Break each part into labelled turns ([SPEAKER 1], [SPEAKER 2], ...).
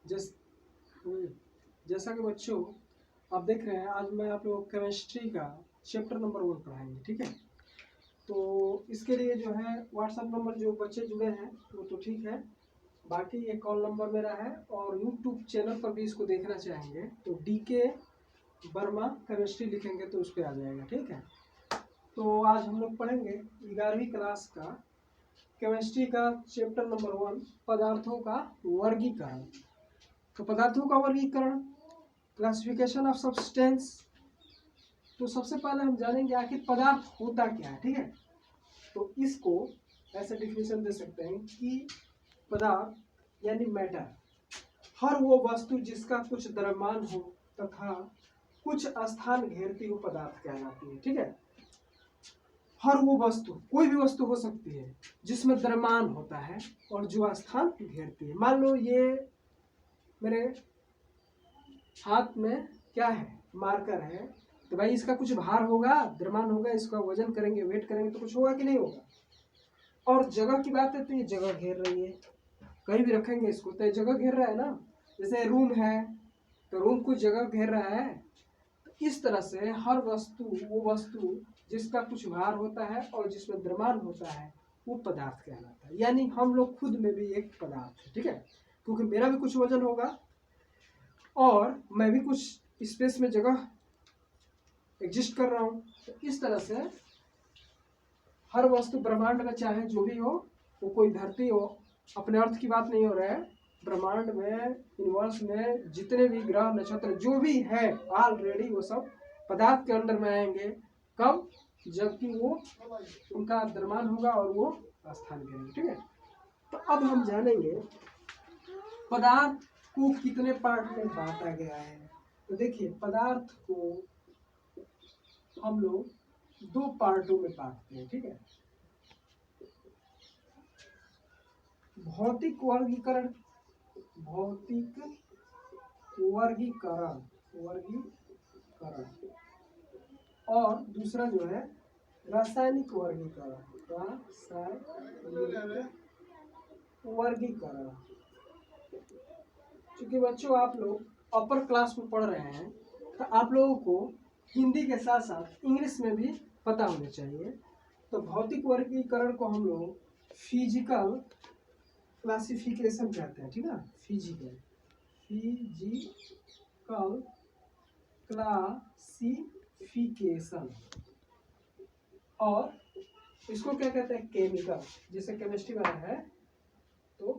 [SPEAKER 1] जैस जैसा कि बच्चों आप देख रहे हैं, आज मैं आप लोग केमिस्ट्री का चैप्टर नंबर 1 पढ़ाएंगे। ठीक है, तो इसके लिए जो है व्हाट्सएप नंबर जो बच्चे जुड़े हैं वो तो ठीक है, बाकी ये कॉल नंबर मेरा है और यूट्यूब चैनल पर भी इसको देखना चाहेंगे तो DK वर्मा केमिस्ट्री लिखेंगे तो उस पर आ जाएगा। ठीक है, तो आज हम लोग पढ़ेंगे 11वीं क्लास का केमिस्ट्री का चैप्टर नंबर 1 पदार्थों का वर्गीकरण। तो पदार्थों का वर्गीकरण, क्लासिफिकेशन ऑफ सब्सटेंस। तो सबसे पहले हम जानेंगे आखिर पदार्थ होता क्या है। ठीक है, तो इसको ऐसे डिफिनेशन दे सकते हैं कि पदार्थ यानी मैटर हर वो वस्तु जिसका कुछ द्रव्यमान हो तथा कुछ स्थान घेरती हो पदार्थ कहलाती है। ठीक है, हर वो वस्तु, कोई भी वस्तु हो सकती है जिसमें द्रव्यमान होता है और जो स्थान घेरती है। मान लो ये मेरे हाथ में क्या है, मार्कर है, तो भाई इसका कुछ भार होगा, द्रव्यमान होगा, इसका वजन करेंगे, वेट करेंगे तो कुछ होगा कि नहीं होगा। और जगह की बात है तो ये जगह घेर रही है, कहीं भी रखेंगे इसको तो ये जगह घेर रहा है ना। जैसे रूम है तो रूम कुछ जगह घेर रहा है। तो इस तरह से हर वस्तु, वो वस्तु जिसका कुछ भार होता है और जिसमें द्रव्यमान होता है वो पदार्थ कहलाता है। यानी हम लोग खुद में भी एक पदार्थ है। ठीक है, क्योंकि मेरा भी कुछ वजन होगा और मैं भी कुछ स्पेस में जगह एग्जिस्ट कर रहा हूँ। तो इस तरह से हर वस्तु ब्रह्मांड में चाहे जो भी हो, वो कोई धरती हो, अपने अर्थ की बात नहीं हो रहा है, ब्रह्मांड में, यूनिवर्स में जितने भी ग्रह नक्षत्र जो भी है ऑलरेडी वो सब पदार्थ के अंदर में आएंगे। कब? जबकि वो उनका द्रव्यमान होगा और वो स्थान करेंगे। ठीक है, तो अब हम जानेंगे पदार्थ को कितने पार्ट में बांटा गया है। तो देखिए, पदार्थ को हम लोग 2 पार्टों में बांटते हैं। ठीक है, भौतिक वर्गीकरण, भौतिक वर्गीकरण वर्गीकरण और दूसरा जो है रासायनिक वर्गीकरण, रासायनिक वर्गीकरण। क्योंकि बच्चों आप लोग अपर क्लास में पढ़ रहे हैं तो आप लोगों को हिंदी के साथ साथ इंग्लिश में भी पता होना चाहिए। तो भौतिक वर्गीकरण को हम लोग फिजिकल क्लासिफिकेशन कहते हैं। ठीक है, फिजिकल क्लासिफिकेशन। और इसको क्या कहते हैं? केमिकल। जैसे केमिस्ट्री वाला है तो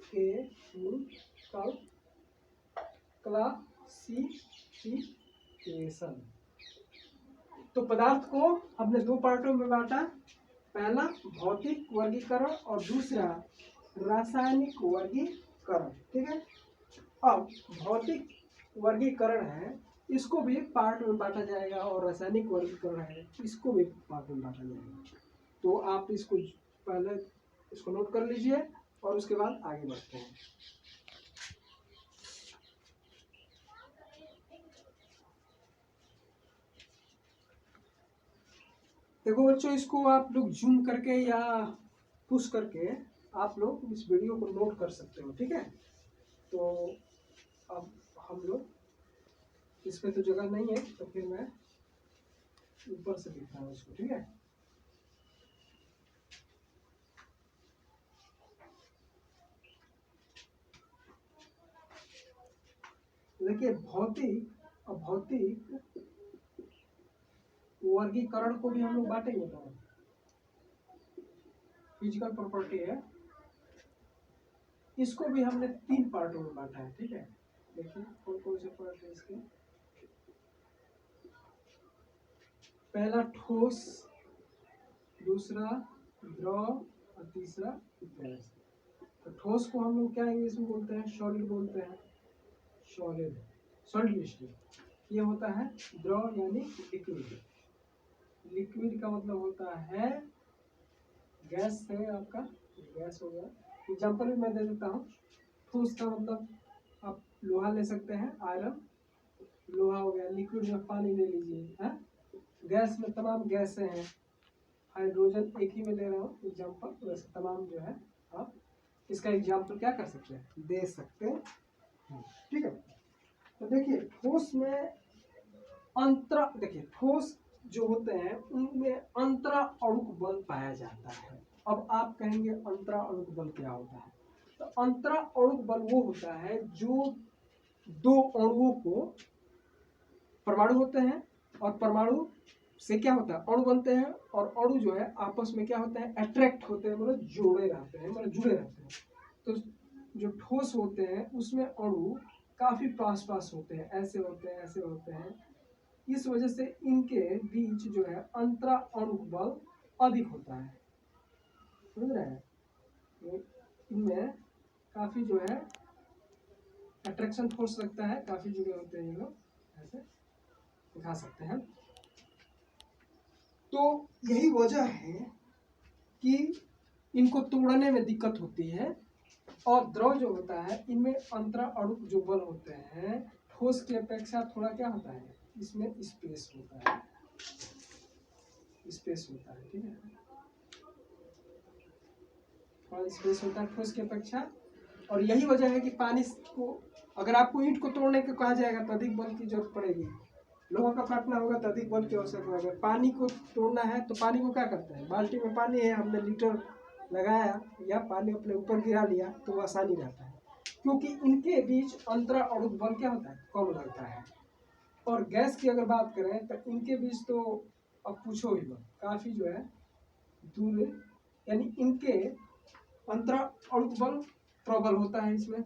[SPEAKER 1] केमिकल क्लासिफिकेशन। तो पदार्थ को हमने 2 पार्टों में बांटा, पहला भौतिक वर्गीकरण और दूसरा रासायनिक वर्गीकरण। ठीक है, अब भौतिक वर्गीकरण है, इसको भी पार्ट में बांटा जाएगा और रासायनिक वर्गीकरण है, इसको भी पार्ट में बांटा जाएगा। तो आप इसको पहले इसको नोट कर लीजिए और उसके बाद आगे बढ़ते हैं। देखो बच्चों, इसको आप लोग जूम करके या पुश करके आप लोग इस वीडियो को नोट कर सकते हो। ठीक है, तो अब हम लोग इस पे तो जगह नहीं है तो फिर मैं ऊपर से लिख रहा हूँ इसको। ठीक है, देखिए भौतिक और भौतिक वर्गीकरण को भी हम लोग बांटेंगे। तो फिजिकल प्रॉपर्टी है, इसको भी हमने 3 पार्टों में बांटा है। ठीक है, देखिए कौन कौन से पार्ट है इसके। पहला ठोस, दूसरा द्रव और तीसरा गैस। तो ठोस को हम लोग क्या इंग्लिश में बोलते हैं? सॉलिड बोलते हैं। सॉलिड, सॉलिड ये होता है द्रव यानी लिक्विड। लिक्विड का मतलब होता है गैस है आपका, गैस हो गया। एग्जाम्पल भी मैं दे देता हूँ। ठोस का मतलब आप लोहा ले सकते हैं, आयरन, लोहा हो गया। लिक्विड में पानी ले लीजिए है। गैस में तमाम गैसें हैं, हाइड्रोजन एक ही में ले रहा हूँ एग्जाम्पल, वैसे तमाम जो है आप इसका एग्जाम्पल क्या कर सकते हैं? दे सकते ठीक है। तो देखिए ठोस में देखिए ठोस जो होते हैं उनमें अंतरा अणुक बल पाया जाता है। अब आप कहेंगे अंतरा अणुक बल क्या होता है? तो अंतरा अणुक बल वो होता है जो दो अणुओं को, परमाणु होते हैं और परमाणु से क्या होता है अणु बनते हैं, और अणु जो है आपस में क्या होते हैं अट्रैक्ट होते हैं, मतलब जोड़े रहते हैं, मतलब जुड़े रहते हैं। तो जो ठोस होते हैं उसमें अणु काफी पास पास होते हैं, ऐसे होते हैं, ऐसे होते हैं। इस वजह से इनके बीच जो है अंतरा अणुक बल अधिक होता है, समझ रहे हैं? इनमें काफी जो है अट्रैक्शन फोर्स लगता है, काफी जुड़े होते हैं ये लोग, ऐसे दिखा सकते हैं। तो यही वजह है कि इनको तोड़ने में दिक्कत होती है। और द्रव जो होता है इनमें अंतरा अणुक जो बल होते हैं ठोस की अपेक्षा थोड़ा क्या होता है, इसमें स्पेस होता है, स्पेस होता है, ठीक है, थोड़ा स्पेस होता है ठोस की अपेक्षा। और यही वजह है कि पानी को, अगर आपको ईंट को तोड़ने को कहा जाएगा तो अधिक बल की जरूरत पड़ेगी, लोहा का काटना होगा तो अधिक बल की आवश्यकता होगा। पानी को तोड़ना है तो पानी को क्या करते हैं, बाल्टी में पानी है, हमने लीटर लगाया या पानी अपने ऊपर गिरा लिया तो वो आसानी रहता है, क्योंकि इनके बीच अंतरा अणुक बल क्या होता है, कम लगता है। और गैस की अगर बात करें तो इनके बीच तो अब पूछो ही मत, काफी जो है दूर, यानी इनके अंतरा अणुक बल प्रबल होता है। इसमें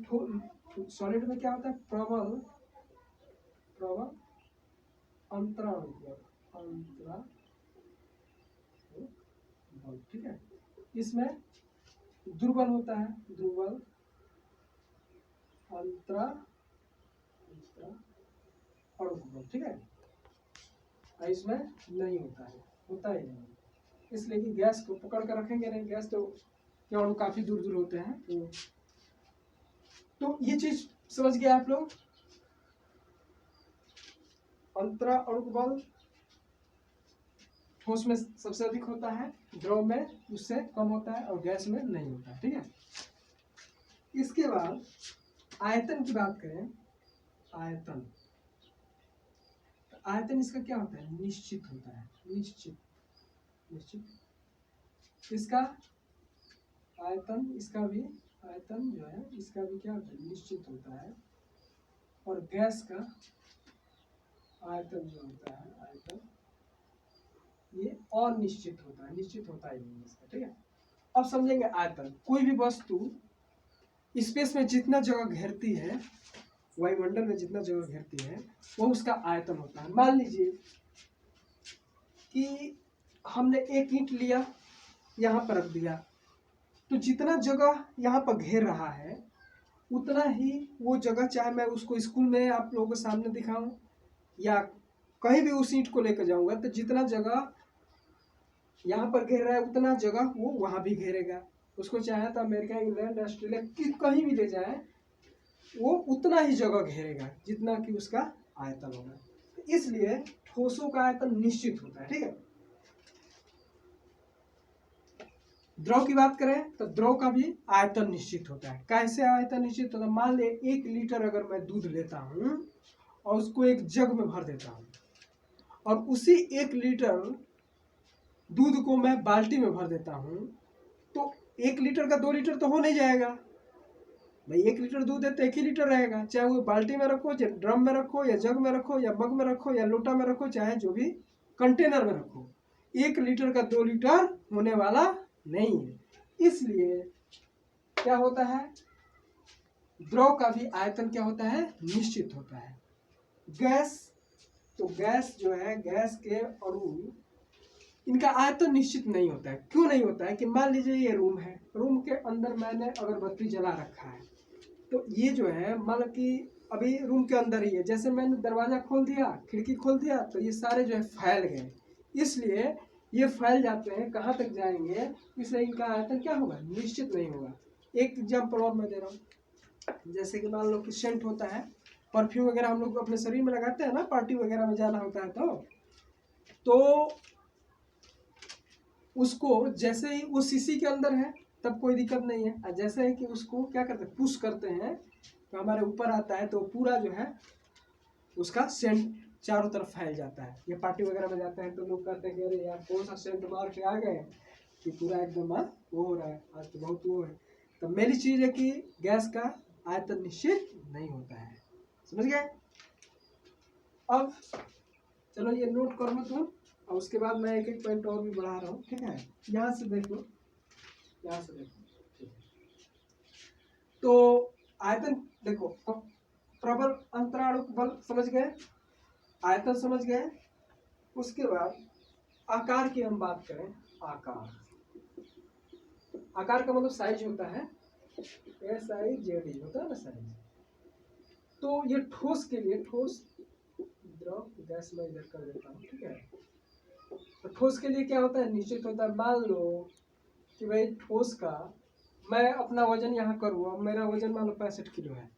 [SPEAKER 1] सॉलिड में क्या होता है, प्रबल अंतरा अणुक बल, ठीक है। इसमें दुर्बल होता है, दुर्बल अंतरा अणुक बल, ठीक है। इसमें नहीं होता है, होता ही नहीं, इसलिए कि गैस को पकड़ कर रखेंगे नहीं, गैस तो के अणु काफी दूर दूर होते हैं। तो ये चीज समझ गए आप लोग, अंतरा अणुक बल ठोस में सबसे अधिक होता है, द्रव में उससे कम होता है और गैस में नहीं होता है, ठीक है। इसके बाद आयतन की बात करें, आयतन, आयतन इसका क्या होता है, निश्चित होता है, निश्चित इसका आयतन, इसका भी आयतन जो है इसका भी क्या होता है, निश्चित होता है। और गैस का आयतन जो होता है, आयतन ये अनिश्चित होता है, निश्चित होता ही नहीं इसका, ठीक है। अब समझेंगे आयतन, कोई भी वस्तु स्पेस में जितना जगह घेरती है, वायुमंडल में जितना जगह घेरती है वो उसका आयतन होता है। मान लीजिए कि हमने एक ईंट लिया, यहाँ पर रख दिया, तो जितना जगह यहाँ पर घेर रहा है उतना ही वो जगह, चाहे मैं उसको स्कूल में आप लोगों के सामने दिखाऊं या कहीं भी उस ईंट को लेकर जाऊंगा, तो जितना जगह यहाँ पर घेर रहा है उतना जगह वो वहां भी घेरेगा। उसको चाहे तो अमेरिका, इंग्लैंड, ऑस्ट्रेलिया कहीं भी ले जाए वो उतना ही जगह घेरेगा जितना कि उसका आयतन होगा। इसलिए ठोसों का आयतन निश्चित होता है, ठीक है। द्रव की बात करें तो द्रव का भी आयतन निश्चित होता है। कैसे आयतन निश्चित होता है, मान ले 1 लीटर अगर मैं दूध लेता हूं और उसको एक जग में भर देता हूं, और उसी 1 लीटर दूध को मैं बाल्टी में भर देता हूं, तो 1 लीटर का 2 लीटर तो हो नहीं जाएगा भाई। 1 लीटर दूध है तो 1 ही लीटर रहेगा, चाहे वो बाल्टी में रखो, चाहे ड्रम में रखो, या जग में रखो, या मग में रखो, या लोटा में रखो, चाहे जो भी कंटेनर में रखो, 1 लीटर का 2 लीटर होने वाला नहीं है। इसलिए क्या होता है, द्रव का भी आयतन क्या होता है, निश्चित होता है। गैस, तो गैस जो है, गैस के अणु, इनका आयतन निश्चित नहीं होता है। क्यों नहीं होता है कि मान लीजिए ये रूम है, रूम के अंदर मैंने अगरबत्ती जला रखा है, तो ये जो है मान लो कि अभी रूम के अंदर ही है, जैसे मैंने दरवाजा खोल दिया, खिड़की खोल दिया, तो ये सारे जो है फैल गए, इसलिए ये फैल जाते हैं, कहाँ तक जाएंगे, इसलिए इनका आयतन क्या होगा, निश्चित नहीं होगा। एक एग्जाम्पल और मैं दे रहा हूँ, जैसे कि मान लो कि सेंट होता है, परफ्यूम वगैरह हम लोग अपने शरीर में लगाते हैं ना, पार्टी वगैरह में जाना होता है तो उसको जैसे ही वो शीशी के अंदर है तब कोई दिक्कत नहीं है, जैसे है कि उसको क्या करते हैं, पुश करते हैं, तो हमारे ऊपर आता है तो पूरा जो है उसका सेंट चारों तरफ फैल जाता है। ये पार्टी वगैरह में जाते हैं तो लोग कहते हैं कि अरे यार कौन सा सेंट मार के आ गए कि पूरा एकदम वो हो रहा है, आज तो बहुत वो है। तो मेरी चीज़ है कि गैस का आयतन निश्चित नहीं होता है, समझ गए। अब चलो ये नोट कर लो तुम, और उसके बाद मैं एक एक पॉइंट और भी बढ़ा रहा हूँ, ठीक है। यहाँ से देख लो, यहाँ से देखो, ठीक है। तो आयतन देखो, प्रबल अंतराणुक बल समझ गए, आयतन समझ गए। उसके बाद आकार की हम बात करें, आकार का मतलब साइज होता है, SIZ होता है ना साइज। तो ये ठोस के लिए, ठोस द्रव गैस में इधर कर देता हूँ, ठीक है। तो ठोस के लिए क्या होता है, निश्चित होता है। मान लो कि भाई ठोस का मैं अपना वजन यहाँ करूँ, अब मेरा वजन मान लो 65 किलो है,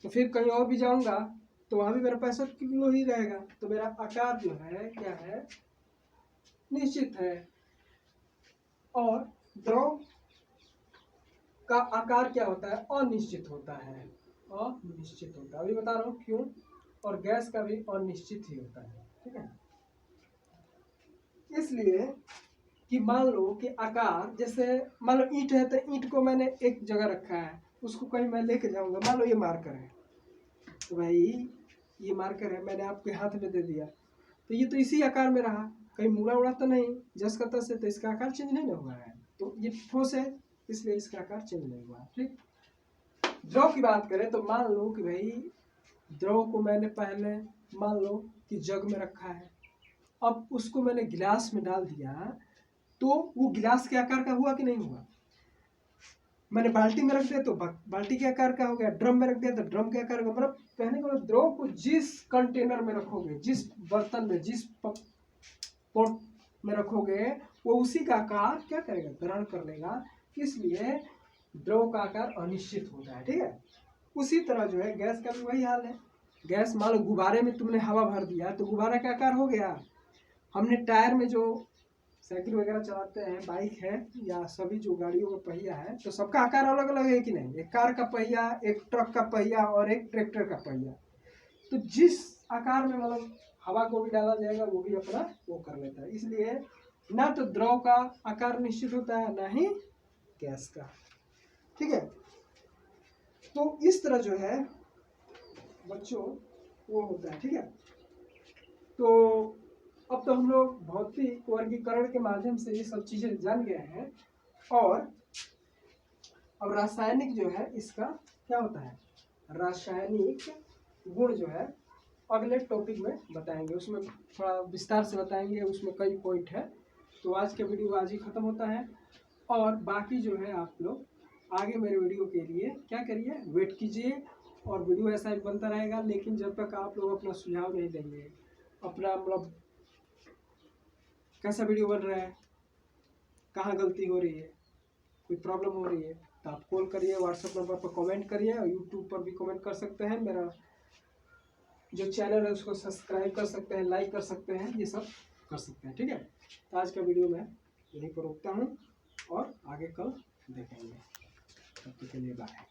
[SPEAKER 1] तो फिर कहीं और भी जाऊंगा तो वहां भी मेरा 65 किलो ही रहेगा। तो मेरा आकार जो है क्या है, निश्चित है। और द्रव का आकार क्या होता है, अनिश्चित होता है, अनिश्चित होता है। अभी बता रहा हूँ क्यों। और गैस का भी अनिश्चित ही होता है, ठीक है। इसलिए कि मान लो कि आकार, जैसे मान लो ईंट है तो ईंट को मैंने एक जगह रखा है, उसको कहीं मैं लेके जाऊंगा, मान लो ये मार्कर है, तो भाई ये मार्कर है मैंने आपके हाथ में दे दिया, तो ये तो इसी आकार में रहा, कहीं मुड़ा उड़ा तो नहीं जस का तस है, तो इसका आकार चेंज नहीं हुआ है। तो ये ठोस है इसलिए इसका आकार चेंज नहीं हुआ, ठीक। द्रव की बात करें तो मान लो कि भाई द्रव को मैंने पहले मान लो कि जग में रखा है, अब उसको मैंने गिलास में डाल दिया, तो वो गिलास के आकार का हुआ कि नहीं हुआ। मैंने बाल्टी में रख दिया तो बाल्टी के आकार का हो गया, ड्रम में रख दिया तो ड्रम के आकार का। मतलब कहने का मतलब द्रव को जिस कंटेनर में रखोगे, जिस बर्तन में, जिस पोट में रखोगे, वो उसी का आकार क्या करेगा, ग्रहण कर लेगा। इसलिए द्रव का आकार अनिश्चित होता है, ठीक है। उसी तरह जो है गैस का भी वही हाल है। गैस मान लो गुब्बारे में तुमने हवा भर दिया तो गुब्बारा का आकार हो गया। हमने टायर में जो साइकिल वगैरह चलाते हैं, बाइक है या सभी जो गाड़ियों का पहिया है, तो सबका आकार अलग अलग है कि नहीं। एक कार का पहिया, एक ट्रक का पहिया और एक ट्रैक्टर का पहिया। तो जिस आकार में मतलब हवा को भी डाला जाएगा वो भी अपना वो कर लेता है। इसलिए ना तो द्रव का आकार निश्चित होता है ना ही गैस का, ठीक है। तो इस तरह जो है बच्चों वो होता है, ठीक है। तो अब तो हम लोग भौतिक वर्गीकरण के माध्यम से ये सब चीजें जान गए हैं। और अब रासायनिक जो है इसका क्या होता है, रासायनिक गुण जो है अगले टॉपिक में बताएंगे, उसमें थोड़ा विस्तार से बताएंगे, उसमें कई पॉइंट है। तो आज के वीडियो आज ही खत्म होता है, और बाकी जो है आप लोग आगे मेरे वीडियो के लिए क्या करिए, वेट कीजिए, और वीडियो ऐसा ही बनता रहेगा। लेकिन जब तक आप लोग अपना सुझाव नहीं देंगे, अपना मतलब कैसा वीडियो बन रहा है, कहाँ गलती हो रही है, कोई प्रॉब्लम हो रही है, तो आप कॉल करिए, व्हाट्सएप नंबर पर कमेंट करिए, और यूट्यूब पर भी कमेंट कर सकते हैं। मेरा जो चैनल है उसको सब्सक्राइब कर सकते हैं, लाइक कर सकते हैं, ये सब कर सकते हैं, ठीक है। तो आज का वीडियो मैं यहीं पर रोकता हूँ और आगे कल देखेंगे। तब तक के लिए बाय।